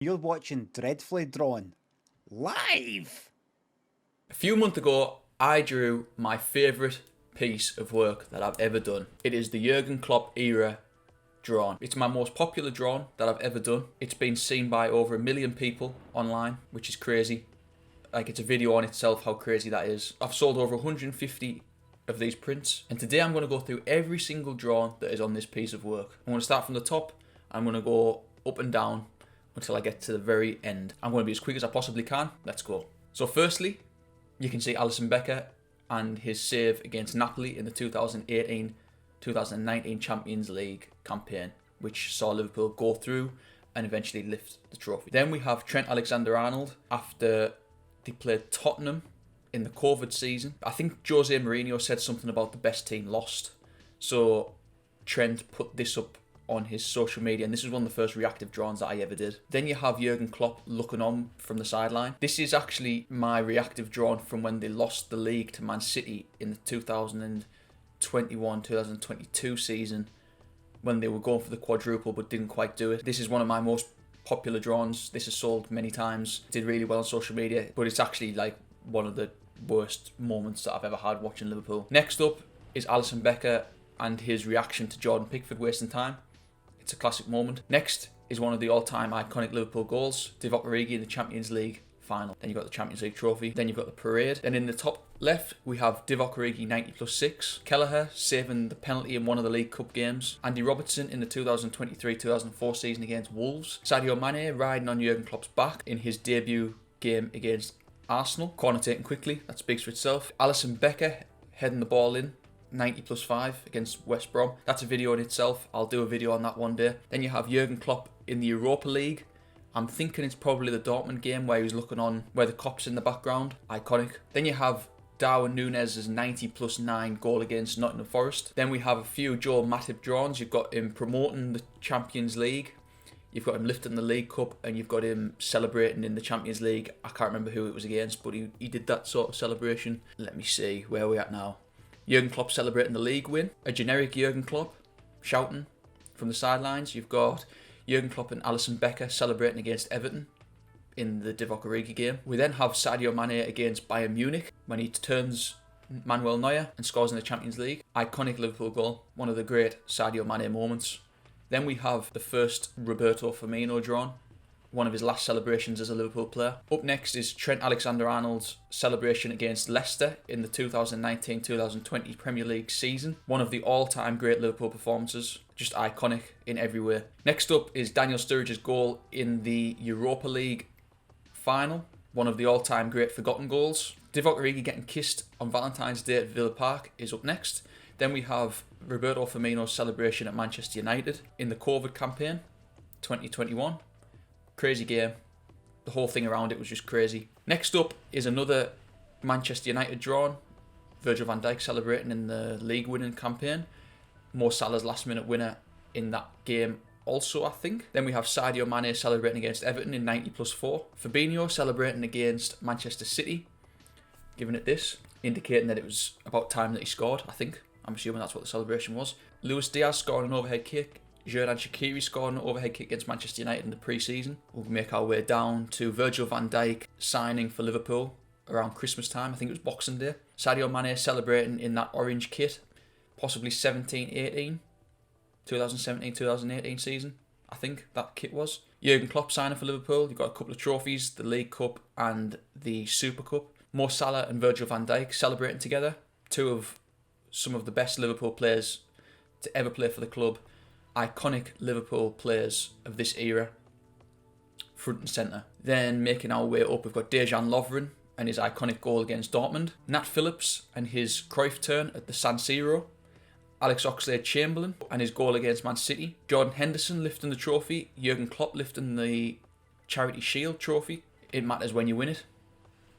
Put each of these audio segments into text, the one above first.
You're watching Dreadfully Drawn live. A few months ago, I drew my favourite piece of work that I've ever done. It is the Jurgen Klopp Era drawn. It's my most popular drawn that I've ever done. It's been seen by over 1 million people online, which is crazy. Like, it's a video on itself how crazy that is. I've sold over 150 of these prints, and today I'm going to go through every single drawn that is on this piece of work. I'm going to start from the top. I'm going to go up and down until I get to the very end. I'm going to be as quick as I possibly can. Let's go. So firstly, you can see Alisson Becker and his save against Napoli in the 2018-2019 Champions League campaign, which saw Liverpool go through and eventually lift the trophy. Then we have Trent Alexander-Arnold after they played Tottenham in the COVID season. I think Jose Mourinho said something about the best team lost. So Trent put this up on his social media, and this is one of the first reactive drawings that I ever did. Then you have Jurgen Klopp looking on from the sideline. This is actually my reactive drawing from when they lost the league to Man City in the 2021-2022 season, when they were going for the quadruple but didn't quite do it. This is one of my most popular drawings. This has sold many times, did really well on social media, but it's actually like one of the worst moments that I've ever had watching Liverpool. Next up is Alisson Becker and his reaction to Jordan Pickford wasting time. It's a classic moment. Next is one of the all-time iconic Liverpool goals, Divock Origi in the Champions League final. Then you've got the Champions League trophy. Then you've got the parade. Then in the top left, we have Divock Origi 90+6. Kelleher saving the penalty in one of the League Cup games. Andy Robertson in the 2023-2004 season against Wolves. Sadio Mane riding on Jurgen Klopp's back in his debut game against Arsenal. Corner taken quickly. That speaks for itself. Alisson Becker heading the ball in. 90+5 against West Brom. That's a video in itself. I'll do a video on that one day. Then you have Jurgen Klopp in the Europa League. I'm thinking it's probably the Dortmund game where he was looking on where the cop's in the background. Iconic. Then you have Darwin Núñez's 90+9 goal against Nottingham Forest. Then we have a few Joel Matip drawings. You've got him promoting the Champions League. You've got him lifting the League Cup, and you've got him celebrating in the Champions League. I can't remember who it was against, but he did that sort of celebration. Let me see where we're at now. Jurgen Klopp celebrating the league win. A generic Jurgen Klopp shouting from the sidelines. You've got Jurgen Klopp and Alisson Becker celebrating against Everton in the Divock Origi game. We then have Sadio Mane against Bayern Munich when he turns Manuel Neuer and scores in the Champions League. Iconic Liverpool goal. One of the great Sadio Mane moments. Then we have the first Roberto Firmino drawn. One of his last celebrations as a Liverpool player. Up next is Trent Alexander-Arnold's celebration against Leicester in the 2019-2020 Premier League season. One of the all-time great Liverpool performances, just iconic in every way. Next up is Daniel Sturridge's goal in the Europa League final. One of the all-time great forgotten goals. Divock Origi getting kissed on Valentine's Day at Villa Park is up next. Then we have Roberto Firmino's celebration at Manchester United in the COVID campaign, 2021. Crazy game. The whole thing around it was just crazy. Next up is another Manchester United drawn. Virgil van Dijk celebrating in the league winning campaign. Mo Salah's last minute winner in that game also, I think. Then we have Sadio Mane celebrating against Everton in 90+4. Fabinho celebrating against Manchester City. Giving it this. Indicating that it was about time that he scored, I think. I'm assuming that's what the celebration was. Luis Diaz scoring an overhead kick. Xherdan Shaqiri scored an overhead kick against Manchester United in the pre-season. We'll make our way down to Virgil van Dijk signing for Liverpool around Christmas time. I think it was Boxing Day. Sadio Mane celebrating in that orange kit. Possibly 2017-2018 season. I think that kit was. Jurgen Klopp signing for Liverpool. You've got a couple of trophies, the League Cup and the Super Cup. Mo Salah and Virgil van Dijk celebrating together. Two of some of the best Liverpool players to ever play for the club. Iconic Liverpool players of this era, front and centre. Then making our way up, we've got Dejan Lovren and his iconic goal against Dortmund. Nat Phillips and his Cruyff turn at the San Siro. Alex Oxlade-Chamberlain and his goal against Man City. Jordan Henderson lifting the trophy. Jurgen Klopp lifting the Charity Shield trophy. It matters when you win it,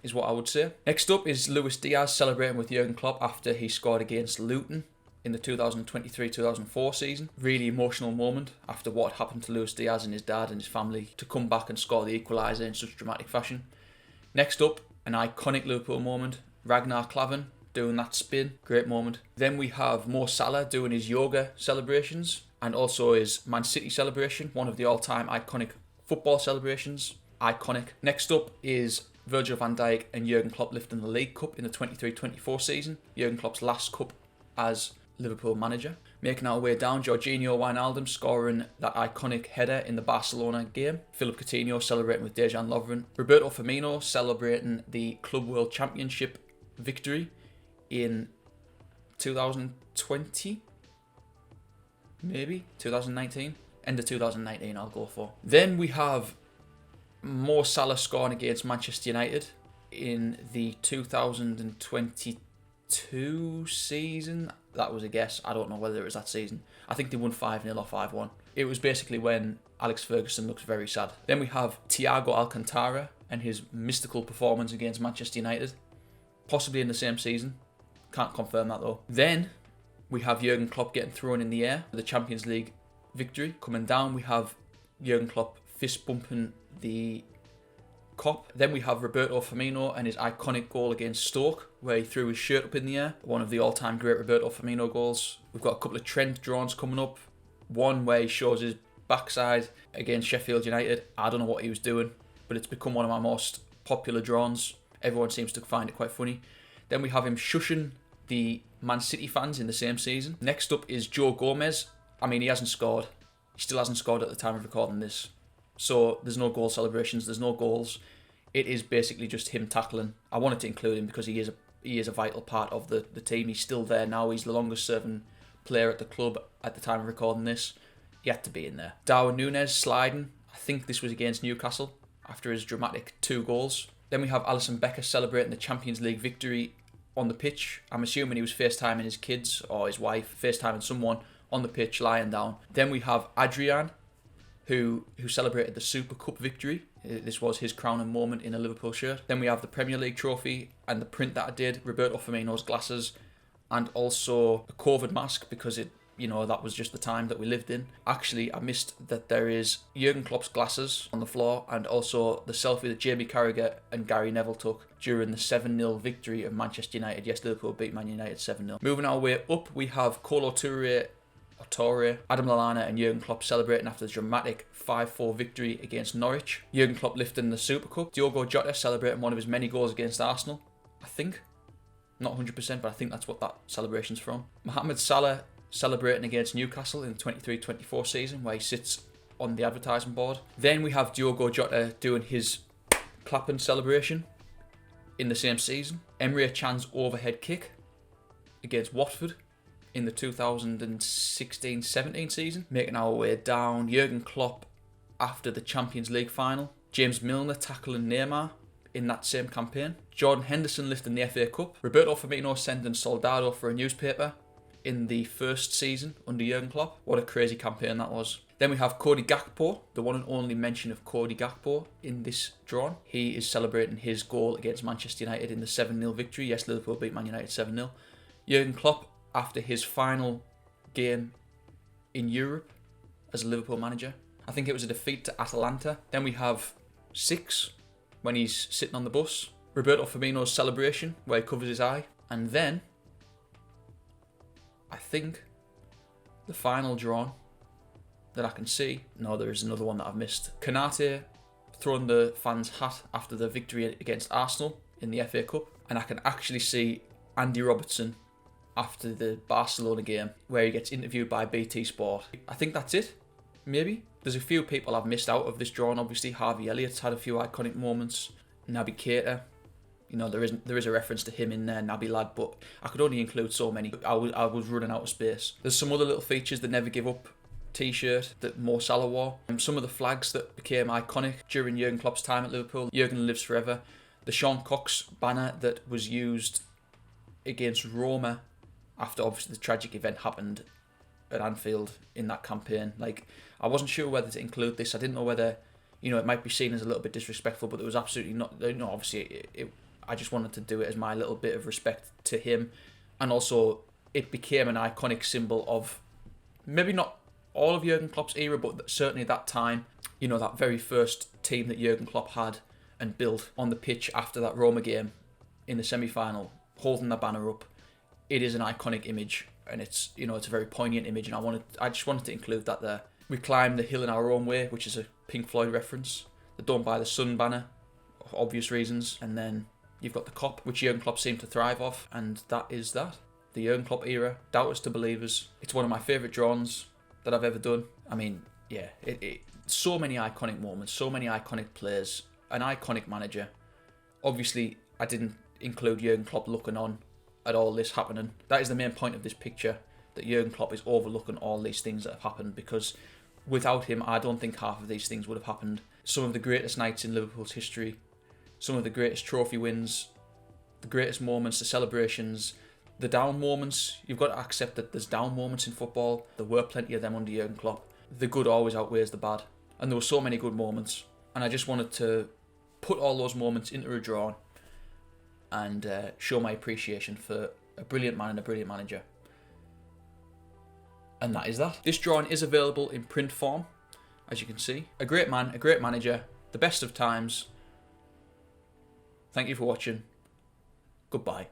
is what I would say. Next up is Luis Diaz celebrating with Jurgen Klopp after he scored against Luton in the 2023-2004 season. Really emotional moment after what happened to Luis Diaz and his dad and his family to come back and score the equaliser in such dramatic fashion. Next up, an iconic Liverpool moment. Ragnar Klavan doing that spin. Great moment. Then we have Mo Salah doing his yoga celebrations and also his Man City celebration. One of the all-time iconic Football celebrations, iconic. Next up is Virgil van Dijk and Jurgen Klopp lifting the League Cup in the 23-24 season. Jurgen Klopp's last cup as Liverpool manager. Making our way down, Jorginho Wijnaldum scoring that iconic header in the Barcelona game. Philippe Coutinho celebrating with Dejan Lovren. Roberto Firmino celebrating the Club World Championship victory in 2020? Maybe? 2019? End of 2019 I'll go for. Then we have Mo Salah scoring against Manchester United in the 2022 season. That was a guess. I don't know whether it was that season. I think they won 5-0 or 5-1. It was basically when Alex Ferguson looks very sad. Then we have Thiago Alcantara and his mystical performance against Manchester United. Possibly in the same season. Can't confirm that though. Then we have Jurgen Klopp getting thrown in the air for the Champions League victory. Coming down, we have Jurgen Klopp fist bumping the cop. Then we have Roberto Firmino and his iconic goal against Stoke, where he threw his shirt up in the air. One of the all-time great Roberto Firmino goals. We've got a couple of Trent drawings coming up. One where he shows his backside against Sheffield United. I don't know what he was doing, but it's become one of my most popular drawings. Everyone seems to find it quite funny. Then we have him shushing the Man City fans in the same season. Next up is Joe Gomez. I mean, he hasn't scored. He still hasn't scored at the time of recording this. So there's no goal celebrations, there's no goals. It is basically just him tackling. I wanted to include him because he is a vital part of the team. He's still there now. He's the longest serving player at the club at the time of recording this. He had to be in there. Darwin Núñez sliding. I think this was against Newcastle after his dramatic 2 goals. Then we have Alisson Becker celebrating the Champions League victory on the pitch. I'm assuming he was FaceTiming his kids or his wife, FaceTiming someone on the pitch lying down. Then we have Adrian, who celebrated the Super Cup victory. This was his crowning moment in a Liverpool shirt. Then we have the Premier League trophy and the print that I did, Roberto Firmino's glasses, and also a COVID mask because that was just the time that we lived in. Actually, I missed that there is Jurgen Klopp's glasses on the floor and also the selfie that Jamie Carragher and Gary Neville took during the 7-0 victory of Manchester United. Yes, Liverpool beat Man United 7-0. Moving our way up, we have Kolo Touré, Adam Lallana and Jurgen Klopp celebrating after the dramatic 5-4 victory against Norwich. Jurgen Klopp lifting the Super Cup. Diogo Jota celebrating one of his many goals against Arsenal. I think. Not 100%, but I think that's what that celebration's from. Mohamed Salah celebrating against Newcastle in the 23-24 season, where he sits on the advertising board. Then we have Diogo Jota doing his clapping celebration in the same season. Emre Can's overhead kick against Watford in the 2016-17 season. Making our way down, Jurgen Klopp after the Champions League final. James Milner tackling Neymar in that same campaign. Jordan Henderson lifting the FA Cup. Roberto Firmino sending Soldado for a newspaper in the first season under Jurgen Klopp. What a crazy campaign that was. Then we have Cody Gakpo, the one and only mention of Cody Gakpo in this drawing. He is celebrating his goal against Manchester United in the 7-0 victory. Yes, Liverpool beat Man United 7-0. Jurgen Klopp after his final game in Europe as a Liverpool manager. I think it was a defeat to Atalanta. Then we have 6 when he's sitting on the bus. Roberto Firmino's celebration where he covers his eye. And then I think the final drawn that I can see. No, there is another one that I've missed. Konate throwing the fans' hat after the victory against Arsenal in the FA Cup. And I can actually see Andy Robertson after the Barcelona game where he gets interviewed by BT Sport. I think that's it, maybe. There's a few people I've missed out of this drawing, obviously. Harvey Elliott's had a few iconic moments. Naby Keita, there is a reference to him in there, Naby lad, but I could only include so many. I was running out of space. There's some other little features, the Never Give Up t-shirt that Mo Salah wore. Some of the flags that became iconic during Jurgen Klopp's time at Liverpool. Jurgen lives forever. The Sean Cox banner that was used against Roma after obviously the tragic event happened at Anfield in that campaign. I wasn't sure whether to include this. I didn't know whether, it might be seen as a little bit disrespectful, but there was absolutely not. Obviously, I just wanted to do it as my little bit of respect to him. And also, it became an iconic symbol of maybe not all of Jurgen Klopp's era, but certainly that time. That very first team that Jurgen Klopp had and built on the pitch after that Roma game in the semi-final, holding the banner up. It is an iconic image, and it's a very poignant image, and I just wanted to include that there. We Climb the Hill in Our Own Way, which is a Pink Floyd reference. The Don't Buy the Sun banner, for obvious reasons. And then you've got the Kop, which Jurgen Klopp seemed to thrive off, and that is that. The Jurgen Klopp era, doubters to believers. It's one of my favourite drawings that I've ever done. I mean, yeah, so many iconic moments, so many iconic players, an iconic manager. Obviously, I didn't include Jurgen Klopp looking on at all this happening. That is the main point of this picture, that Jurgen Klopp is overlooking all these things that have happened, because without him, I don't think half of these things would have happened. Some of the greatest nights in Liverpool's history, some of the greatest trophy wins, the greatest moments, the celebrations, the down moments. You've got to accept that there's down moments in football. There were plenty of them under Jurgen Klopp. The good always outweighs the bad. And there were so many good moments. And I just wanted to put all those moments into a drawing and show my appreciation for a brilliant man and a brilliant manager. And that is that. This drawing is available in print form, as you can see. A great man, a great manager, the best of times. Thank you for watching. Goodbye.